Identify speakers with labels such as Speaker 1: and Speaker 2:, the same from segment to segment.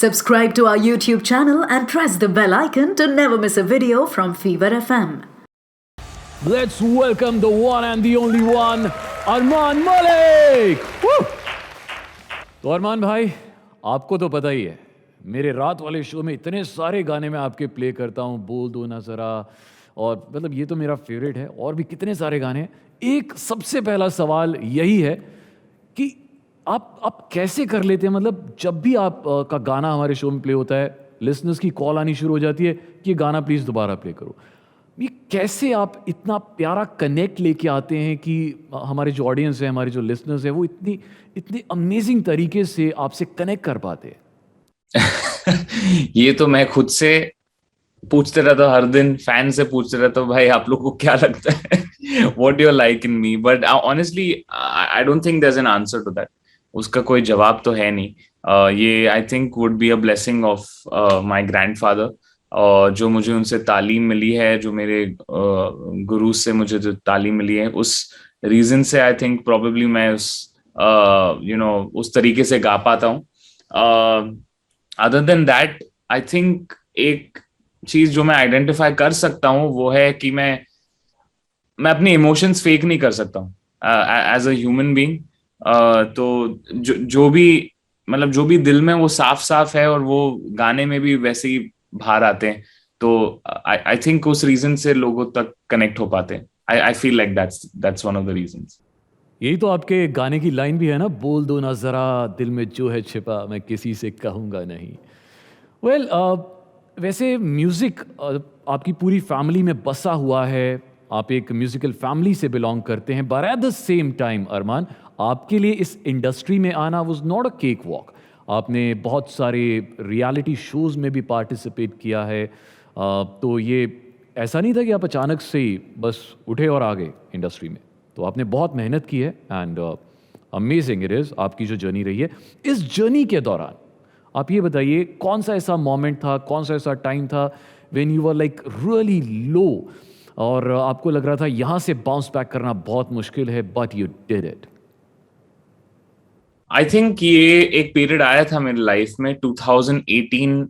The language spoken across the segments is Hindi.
Speaker 1: Subscribe to our YouTube channel and press the bell icon to never miss a video from Fever FM.
Speaker 2: Let's welcome the one and the only one, Armaan Malik. तो अरमान भाई, आपको तो पता ही है, मेरे रात वाले शो में इतने सारे गाने मैं आपके प्ले करता हूँ, बोल दो ना ज़रा, और मतलब ये तो मेरा फेवरेट है, और भी कितने सारे गाने हैं। एक सबसे पहला सवाल यही है कि आप कैसे कर लेते हैं, मतलब जब भी आप का गाना हमारे शो में प्ले होता है, लिसनर्स की कॉल आनी शुरू हो जाती है कि ये गाना प्लीज़ दोबारा प्ले करो। ये कैसे आप इतना प्यारा कनेक्ट लेके आते हैं कि हमारे जो ऑडियंस है, हमारे जो लिसनर्स है, वो इतनी अमेजिंग तरीके से आपसे कनेक्ट कर पाते हैं?
Speaker 3: ये तो मैं खुद से पूछते रहता हूँ, हर दिन फैन से पूछते रहता हूँ, भाई आप लोगों को क्या लगता है, what you like in me, but honestly I don't think there is an answer to that. उसका कोई जवाब तो है नहीं। ये I think would be a blessing of my grandfather, और जो मुझे उनसे तालीम मिली है, जो मेरे गुरु से मुझे जो तालीम मिली है, उस रीजन से आई थिंक प्रोबेबली मैं उस उस तरीके से गा पाता हूँ। Other than that I think एक चीज जो मैं आइडेंटिफाई कर सकता हूँ वो है कि मैं अपने इमोशंस फेक नहीं कर सकता हूँ एज अ ह्यूमन बीइंग। तो जो भी दिल में वो साफ साफ है, और वो गाने में भी वैसे ही बाहर आते हैं। तो आई थिंक उस रीजन से लोगों तक कनेक्ट हो पाते हैं। I feel like that's one of the reasons.
Speaker 2: यही तो आपके गाने की लाइन भी है ना, बोल दो ना ज़रा दिल में जो है छिपा, मैं किसी से कहूँगा नहीं। वेल वैसे म्यूज़िक आपकी पूरी फैमिली में बसा हुआ है, आप एक म्यूज़िकल फैमिली से बिलोंग करते हैं, but at the same time Armaan, आपके लिए इस इंडस्ट्री में आना was not a cakewalk. आपने बहुत सारे रियलिटी शोज़ में भी पार्टिसिपेट किया है। तो ये ऐसा नहीं था कि आप अचानक से ही बस उठे और आ गए इंडस्ट्री में। तो आपने बहुत मेहनत की है, एंड अमेजिंग इट इज़ आपकी जो जर्नी रही है। इस जर्नी के दौरान आप ये बताइए, कौन सा ऐसा मोमेंट था, कौन सा ऐसा टाइम था when you were like really low, और आपको लग रहा था यहाँ से बाउंस बैक करना बहुत मुश्किल है, but you did it?
Speaker 3: I think ये एक पीरियड आया था मेरी लाइफ में 2018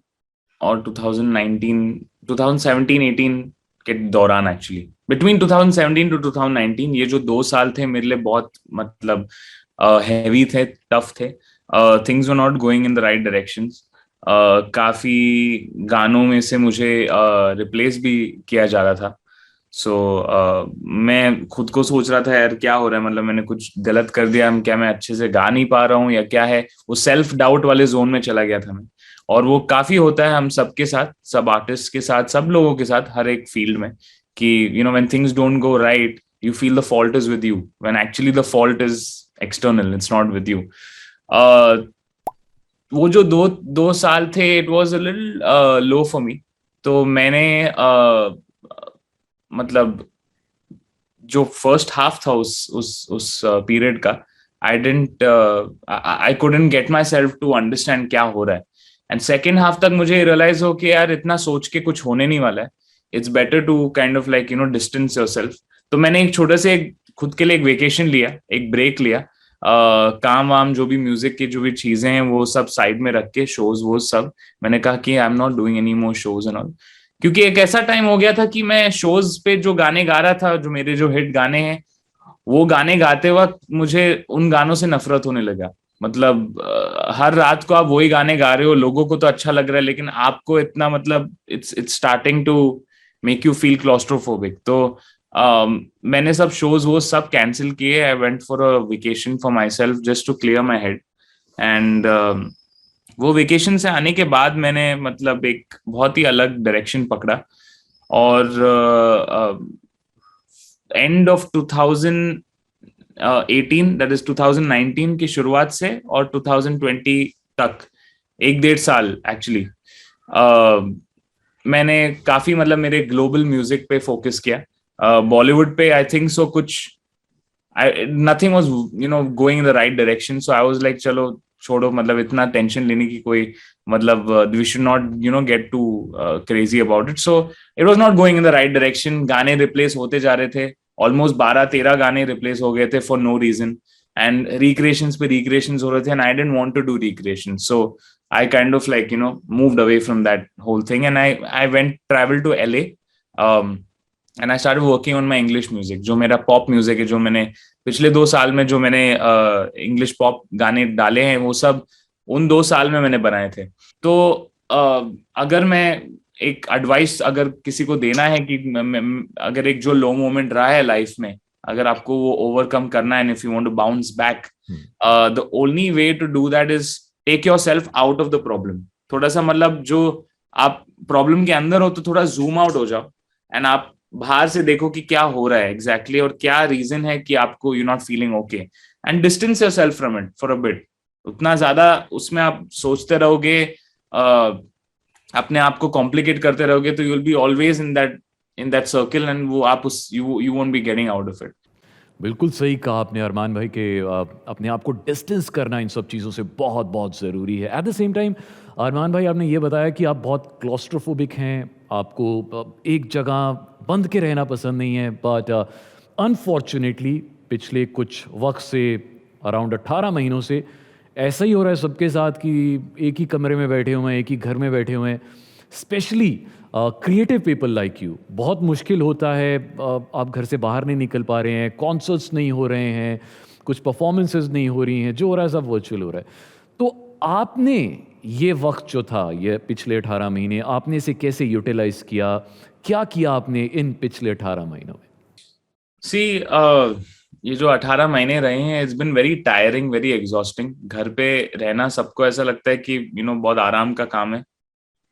Speaker 3: और 2019, 2017-18 के दौरान, एक्चुअली बिटवीन 2017 टू 2019। ये जो 2 साल थे मेरे लिए बहुत मतलब हैवी थे, टफ थे। Things were not going in the right directions. काफी गानों में से मुझे रिप्लेस भी किया जा रहा था। सो मैं खुद को सोच रहा था, यार क्या हो रहा है, मतलब मैंने कुछ गलत कर दिया, क्या मैं अच्छे से गा नहीं पा रहा हूँ या क्या है। वो सेल्फ डाउट वाले जोन में चला गया था मैं। और वो काफी होता है हम सबके साथ, सब आर्टिस्ट के साथ, सब लोगों के साथ, हर एक फील्ड में, कि when things don't go right you feel the fault is with you, when actually the fault is external, it's not with you. वो जो दो साल थे, it was a little low for me. तो मैंने मतलब जो फर्स्ट हाफ था उस पीरियड का, I couldn't get myself to understand क्या हो रहा है। एंड सेकेंड हाफ तक मुझे रियलाइज हो कि यार इतना सोच के कुछ होने नहीं वाला है, it's better to kind of like distance yourself. तो मैंने एक छोटे से खुद के लिए एक वेकेशन लिया, एक ब्रेक लिया। काम वाम जो भी म्यूजिक की जो भी चीजें हैं वो सब साइड में रख के, शोज वो सब, मैंने कहा कि I am not doing any more shows and all. क्योंकि एक ऐसा टाइम हो गया था कि मैं शोज पे जो गाने गा रहा था, जो मेरे जो हिट गाने हैं, वो गाने गाते वक्त मुझे उन गानों से नफरत होने लगा। मतलब हर रात को आप वही गाने गा रहे हो, लोगों को तो अच्छा लग रहा है, लेकिन आपको इतना मतलब it's starting to make you feel claustrophobic. तो मैंने सब शोज वो सब कैंसिल किए। I went for a vacation for myself just to clear my head. And वो वेकेशन से आने के बाद मैंने मतलब एक बहुत ही अलग डायरेक्शन पकड़ा। और एंड ऑफ 2018, दैट इज 2019 की शुरुआत से और 2020 तक, 1-1.5 साल एक्चुअली, मैंने काफी मतलब मेरे ग्लोबल म्यूजिक पे फोकस किया। बॉलीवुड पे आई थिंक सो कुछ nothing was going in the right direction, so I was like चलो छोड़ो, मतलब इतना टेंशन लेने की कोई मतलब, we should not get too crazy about it. So it was not going in the right direction. गाने रिप्लेस होते जा रहे थे, ऑलमोस्ट 12-13 गाने रिप्लेस हो गए थे for no reason, and recreations पे रिक्रिएशंस हो रहे थे, and I didn't want to do recreation. So I kind of like, moved away from that whole thing, and I traveled to LA, and I started working on my English music. जो मेरा pop music है, जो मैंने पिछले 2 साल में जो मैंने English pop गाने डाले हैं, वो सब उन 2 साल में मैंने बनाए थे. तो अगर मैं एक एडवाइस अगर किसी को देना है कि अगर एक जो लो मोमेंट रहा है लाइफ में, अगर आपको वो ओवरकम करना है, if you want to bounce back, the only way to do that is take yourself out of the problem. थोड़ा सा मतलब जो आप प्रॉब्लम के अंदर हो तो थोड़ा जूम आउट हो जाओ, एंड आप बाहर से देखो कि क्या हो रहा है एग्जैक्टली और क्या रीजन है कि आपको you not feeling okay, and distance yourself from it for a bit. उतना ज्यादा उसमें आप सोचते रहोगे, अपने आप को कॉम्प्लिकेट करते रहोगे, तो you will be always in that circle, and वो आप उस you won't be getting out of it.
Speaker 2: बिल्कुल सही कहा आपने अरमान भाई कि अपने आप को डिस्टेंस करना इन सब चीज़ों से बहुत बहुत ज़रूरी है. एट द सेम टाइम अरमान भाई, आपने ये बताया कि आप बहुत क्लॉस्ट्रोफोबिक हैं, आपको एक जगह बंद के रहना पसंद नहीं है, बट अनफॉर्चुनेटली पिछले कुछ वक्त से अराउंड 18 महीनों से ऐसा ही हो रहा है सबके साथ कि एक ही कमरे में बैठे हुए हैं, एक ही घर में बैठे हुए हैं. Specially creative people like you, बहुत मुश्किल होता है. आप घर से बाहर नहीं निकल पा रहे हैं, कॉन्सर्ट्स नहीं हो रहे हैं, कुछ परफॉर्मेंसेज नहीं हो रही हैं, जो हो रहा है सब वर्चुअल हो रहा है. तो आपने ये वक्त जो था, ये पिछले 18 महीने, आपने इसे कैसे यूटिलाइज किया? क्या किया आपने इन पिछले 18 महीनों में?
Speaker 3: सी ये जो 18 महीने रहे हैं, it's been very tiring, very exhausting. घर पे रहना सबको ऐसा लगता है कि बहुत आराम का काम है,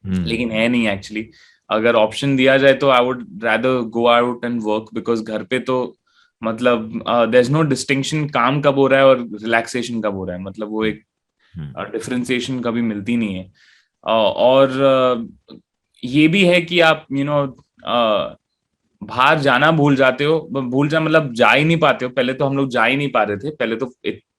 Speaker 3: लेकिन है नहीं एक्चुअली. अगर ऑप्शन दिया जाए तो I would rather go out and work, because घर पे तो मतलब देयर इज नो डिस्टिंक्शन काम कब हो रहा है और रिलैक्सेशन कब हो रहा है. मतलब वो एक डिफरेंशिएशन कभी मिलती नहीं है. और ये भी है कि आप बाहर जाना भूल जाते हो, मतलब जा ही नहीं पाते हो. पहले तो हम लोग जा ही नहीं पा रहे थे, पहले तो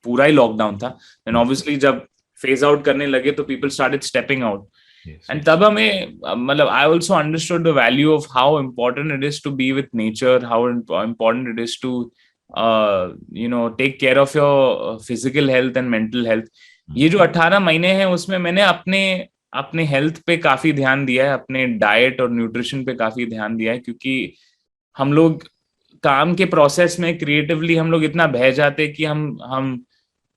Speaker 3: पूरा ही लॉकडाउन था, एंड ऑब्वियसली जब फेज आउट करने लगे तो people started stepping out. And तब हमें मतलब I also understood the value of how important it is to be with nature, how important it is to take care of your physical health and mental health. ये जो 18 महीने हैं उसमें मैंने अपने हेल्थ पे काफी ध्यान दिया है, अपने डाइट और न्यूट्रिशन पे काफी ध्यान दिया है, क्योंकि हम लोग काम के प्रोसेस में क्रिएटिवली हम लोग इतना बह जाते हैं कि हम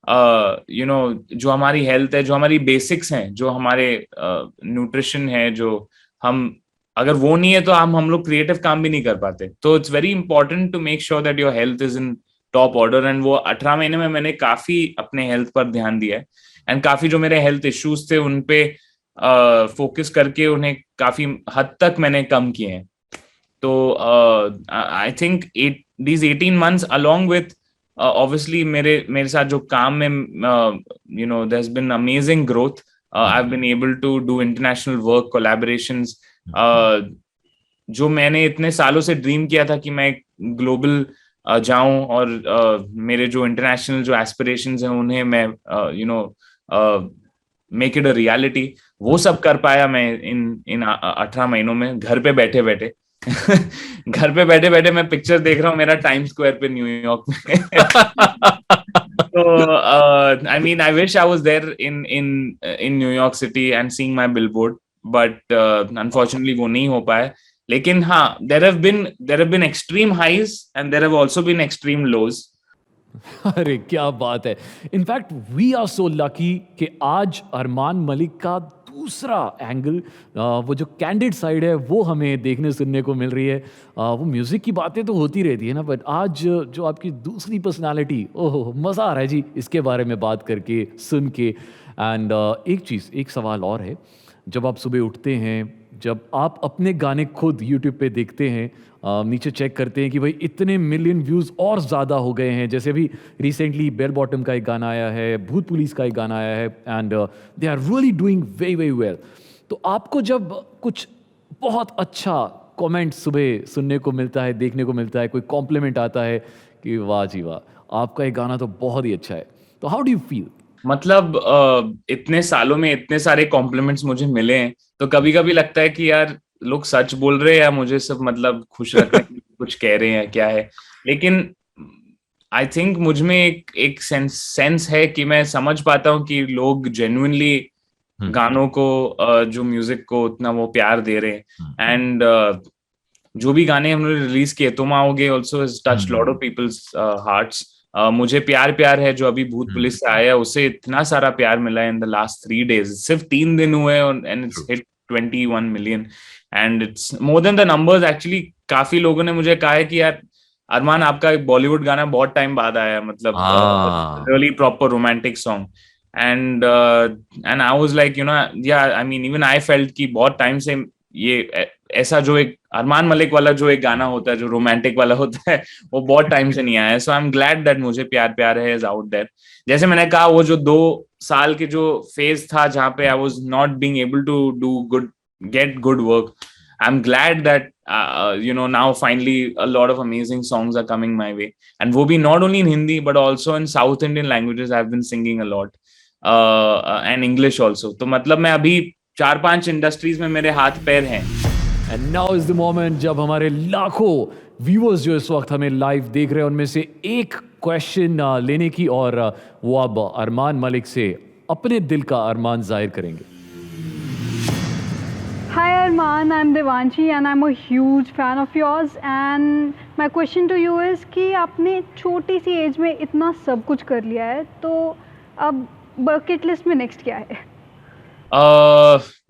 Speaker 3: जो हमारी हेल्थ है, जो हमारी बेसिक्स हैं, जो हमारे न्यूट्रिशन है, जो हम अगर वो नहीं है तो हम लोग क्रिएटिव काम भी नहीं कर पाते. तो it's very important to make sure that your health is in top order. And वो 18 महीने में मैंने काफी अपने हेल्थ पर ध्यान दिया है, एंड काफी जो मेरे हेल्थ इश्यूज थे उन पे फोकस करके उन्हें काफी हद तक मैंने कम किए हैं. तो I think these 18 months along with obviously मेरे साथ जो काम में there's been amazing growth. I've been able to do international work, collaborations. जो मैंने इतने सालों से ड्रीम किया था कि मैं ग्लोबल जाऊं और मेरे जो इंटरनेशनल जो एस्पिरेशंस हैं उन्हें मैं मेक इट अ रियलिटी, वो सब कर पाया मैं इन 18 महीनों में घर पे बैठे बैठे. घर पे बैठे बैठे मैं पिक्चर देख रहा हूँ मेरा टाइम स्क्वायर पे न्यूयॉर्क में. तो I mean I wish I was there in New York city and seeing my billboard, but unfortunately वो नहीं हो पाया. लेकिन हाँ, there have been extreme highs and there have also been extreme lows.
Speaker 2: अरे क्या बात है. In fact we are so lucky कि आज अरमान मलिक का दूसरा एंगल, वो जो कैंडिड साइड है, वो हमें देखने सुनने को मिल रही है. वो म्यूज़िक की बातें तो होती रहती है ना, बट आज जो आपकी दूसरी पर्सनालिटी, ओहो मज़ा आ रहा है जी इसके बारे में बात करके, सुन के. एंड एक सवाल और है. जब आप सुबह उठते हैं, जब आप अपने गाने खुद यूट्यूब पे देखते हैं, नीचे चेक करते हैं कि भाई इतने मिलियन व्यूज़ और ज़्यादा हो गए हैं, जैसे अभी रिसेंटली बेल बॉटम का एक गाना आया है, भूत पुलिस का एक गाना आया है, and they are really doing very very well. तो आपको जब कुछ बहुत अच्छा कमेंट सुबह सुनने को मिलता है, देखने को मिलता है, कोई कॉम्प्लीमेंट आता है कि वाह जी वाह, आपका एक गाना तो बहुत ही अच्छा है, तो हाउ डू यू फील?
Speaker 3: मतलब इतने सालों में इतने सारे कॉम्प्लीमेंट्स मुझे मिले हैं, तो कभी कभी लगता है कि यार लोग सच बोल रहे हैं या मुझे सब मतलब खुश रखने के लिए कुछ कह रहे हैं, क्या है. लेकिन आई थिंक मुझ में एक सेंस है कि मैं समझ पाता हूँ कि लोग जेन्युइनली गानों को जो म्यूजिक को उतना वो प्यार दे रहे हैं। एंड जो भी गाने हमने रिलीज किए, तुम आओगे also has touched lot of peoples hearts. मुझे प्यार प्यार है जो अभी भूत पुलिस से आया, उसे इतना सारा प्यार मिला है इन द लास्ट 3 days। सिर्फ 3 दिन हुए and it's hit 21 million and it's more than the numbers actually. काफी लोगों ने मुझे कहा है कि यार अरमान आपका एक बॉलीवुड गाना बहुत टाइम बाद आया, मतलब really proper romantic song. And I was like you know yeah I mean even I felt कि बहुत टाइम से ये ऐसा जो एक अरमान मलिक वाला जो एक गाना होता है जो रोमांटिक वाला होता है वो बहुत टाइम से नहीं आया है। सो आई एम ग्लैड दैट मुझे प्यार प्यार है इज आउट देयर। जैसे मैंने कहा, वो जो 2 साल के जो फेज था जहां पे I was not being able to do good, get good work, I'm glad that you know now finally a lot of amazing songs are coming my way, and wo bhi not only in Hindi but also in South Indian languages I've been singing a lot, and English also। तो मतलब मैं अभी 4-5 इंडस्ट्रीज में मेरे हाथ पैर हैं।
Speaker 2: And now is the moment जब हमारे लाखों व्यूअर्स जो इस वक्त हमें लाइव देख रहे हैं उनमें से एक क्वेश्चन लेने की, और वो अब अरमान मलिक से अपने दिल का अरमान जाहिर करेंगे।
Speaker 4: Hi Arman, I'm Devanshi and I'm a huge fan of yours, and my question to you is कि आपने छोटी सी एज में इतना सब कुछ कर लिया है, तो अब बकेट लिस्ट में नेक्स्ट क्या है?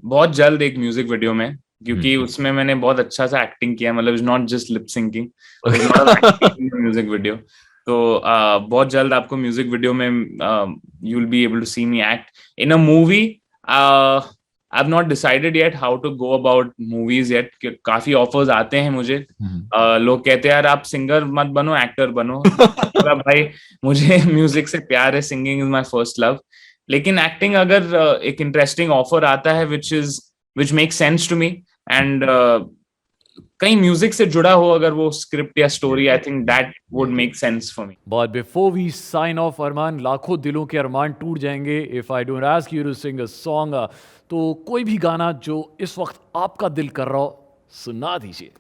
Speaker 3: बहुत जल्द एक म्यूजिक वीडियो में, क्योंकि उसमें मैंने बहुत अच्छा सा एक्टिंग किया, मतलब it's not just lip syncing, music video. तो बहुत जल्द आपको म्यूजिक वीडियो में you will be able to see me act in a movie. I've not decided yet how to go about movies yet। काफी ऑफर्स आते हैं मुझे। लोग कहते हैं यार आप सिंगर मत बनो, एक्टर बनो। भाई मुझे म्यूजिक से प्यार है, singing is my first love. लेकिन एक्टिंग अगर एक इंटरेस्टिंग ऑफर आता है which makes sense to me and कहीं म्यूजिक से जुड़ा हो अगर वो स्क्रिप्ट या story, I think that would make sense for me.
Speaker 2: But before we sign off Armaan, लाखों दिलों के अरमान टूट जाएंगे if I don't ask you to sing a song. तो कोई भी गाना जो इस वक्त आपका दिल कर रहा हो सुना दीजिए।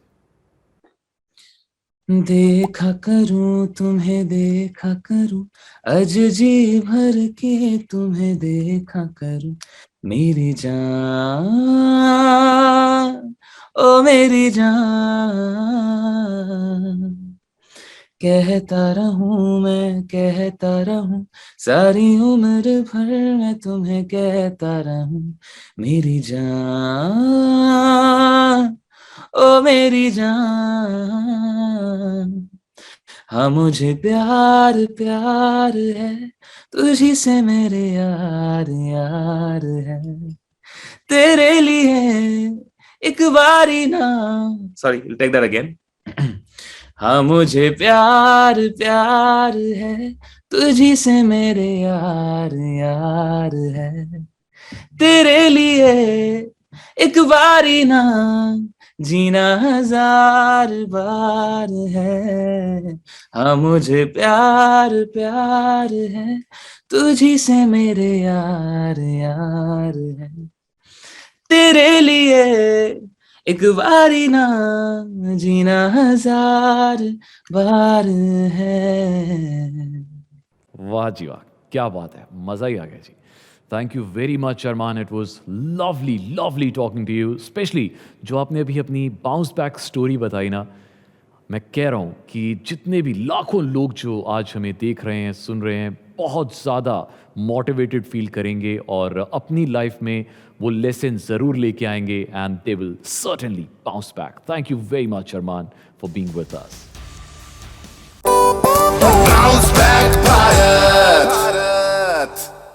Speaker 3: देखा करूं तुम्हें देखा करूं, अज जी भर के तुम्हें देखा करूं, मेरी जान ओ मेरी जान। कहता रहूं मैं कहता रहूं, सारी उम्र भर मैं तुम्हें कहता रहूं, मेरी जान ओ मेरी जान। हाँ मुझे प्यार प्यार है, तुझी से मेरे यार यार है, तेरे लिए एक बारी ना, सॉरी टेक दैट अगेन। हाँ मुझे प्यार प्यार है, तुझी से मेरे यार यार है, तेरे लिए एक बारी ना, जीना 1000 बार है। हाँ मुझे प्यार प्यार है, तुझी से मेरे यार यार है, तेरे लिए एक बारी ना, जीना 1000 बार है।
Speaker 2: वाह जी वाह, क्या बात है, मजा ही आ गया जी। Thank you very much Armaan, it was lovely lovely talking to you. Specially जो आपने अभी अपनी बाउंस बैक स्टोरी बताई ना, मैं कह रहा हूँ कि जितने भी लाखों लोग जो आज हमें देख रहे हैं सुन रहे हैं, बहुत ज़्यादा मोटिवेटेड फील करेंगे और अपनी लाइफ में वो लेसन ज़रूर लेके आएंगे, and they will certainly bounce back. Thank you very much Armaan for being with us.